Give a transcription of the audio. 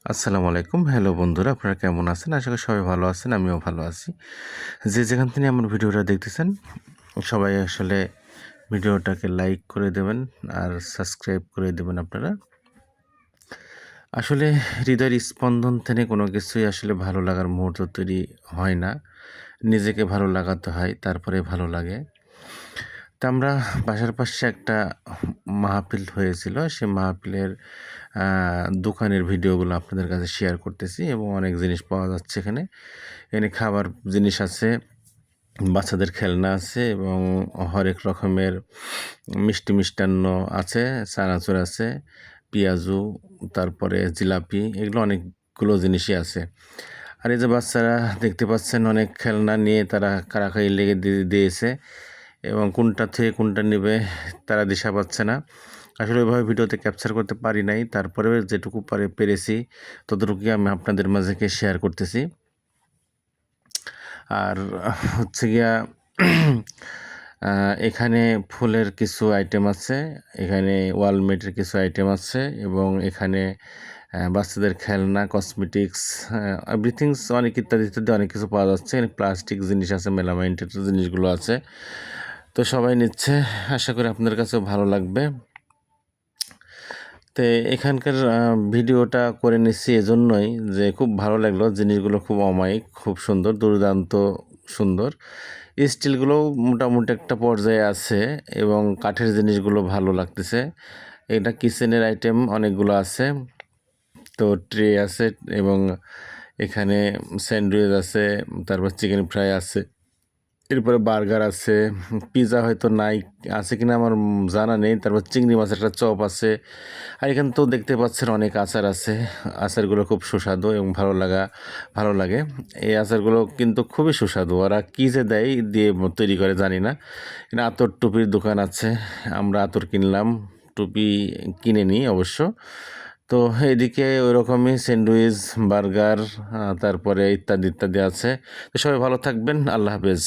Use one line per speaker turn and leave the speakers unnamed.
আসসালামু আলাইকুম। হ্যালো বন্ধুরা, আপনারা কেমন আছেন? আশা করি সবাই ভালো আছেন। আমিও ভালো আছি। যে যেখান থেকে আমার ভিডিওটা দেখতেছেন, সবাই আসলে ভিডিওটাকে লাইক করে দেবেন আর সাবস্ক্রাইব করে দেবেন আপনারা। আসলে হৃদয়ের স্পন্দন থেকে কোনো কিছুই আসলে ভালো লাগার মুহূর্ত তৈরি হয় না। নিজেকে ভালো লাগাতে হয়, তারপরে ভালো লাগে। তা আমরা বাসার পাশে একটা মাহফিল হয়েছিল। সে মাহফিলের দোকানের ভিডিওগুলো আপনাদের কাছে শেয়ার করতেছি এবং অনেক জিনিস পাওয়া যাচ্ছে এখানে। এখানে খাবার জিনিস আছে, বাচ্চাদের খেলনা আছে এবং হরেক রকমের মিষ্টি মিষ্টান্ন আছে, চানাচুর আছে, পেঁয়াজু, তারপরে জিলাপি, এগুলো অনেকগুলো জিনিসই আছে। আর এই যে বাচ্চারা দেখতে পাচ্ছেন অনেক খেলনা নিয়ে তারা কাড়াকাড়ি লেগে দিয়েছে এবং কোনটা থেকে কোনটা নেবে তারা দিশা পাচ্ছে না। আসলে ওইভাবে ভিডিওতে ক্যাপচার করতে পারি নাই, তারপরেও যেটুকু পেরেছি ততটুকুই আমি আপনাদের মাঝেকে শেয়ার করতেছি। আর হচ্ছে গিয়া এখানে ফুলের কিছু আইটেম আছে, এখানে ওয়ালমেটের কিছু আইটেম আছে এবং এখানে বাচ্চাদের খেলনা, কসমেটিক্স, এভরিথিংস অনেক ইত্যাদি ইত্যাদি অনেক কিছু পাওয়া যাচ্ছে। এখানে প্লাস্টিক জিনিস আছে, মেলামাইনের জিনিসগুলো আছে। তো সবাই নিচ্ছে, আশা করি আপনাদের কাছেও ভালো লাগবে। তো এখানকার ভিডিওটা করে নিচ্ছি এজন্যই যে খুব ভালো লাগলো, জিনিসগুলো খুব অমায়িক, খুব সুন্দর, দুর্দান্ত সুন্দর। স্টিলগুলোও মোটামুটি একটা পর্যায়ে আছে এবং কাঠের জিনিসগুলো ভালো লাগতেছে। এটা কিচেনের আইটেম অনেকগুলো আছে, তো ট্রে আছে এবং এখানে স্যান্ডউইচ আছে, তারপর চিকেন ফ্রাই আছে, এরপরে বার্গার আছে, পিৎজা হয়তো নাই, আছে কিনা আমার জানা নেই। তারপর চিংড়ি মাছের একটা চপ আছে। আর এখানে তো দেখতে পাচ্ছেন অনেক আচার আছে। আচারগুলো খুব সুস্বাদু এবং ভালো লাগে। এই আচারগুলো কিন্তু খুবই সুস্বাদু। ওরা কী যে দেয় দিয়ে তৈরি করে জানি না। এখানে আতর টুপির দোকান আছে, আমরা আতর কিনলাম, টুপি কিনে নিই অবশ্য। তো এদিকে ওই রকমই স্যান্ডউইচ, বার্গার, তারপরে ইত্যাদি ইত্যাদি আছে। তো সবাই ভালো থাকবেন। আল্লাহ হাফেজ।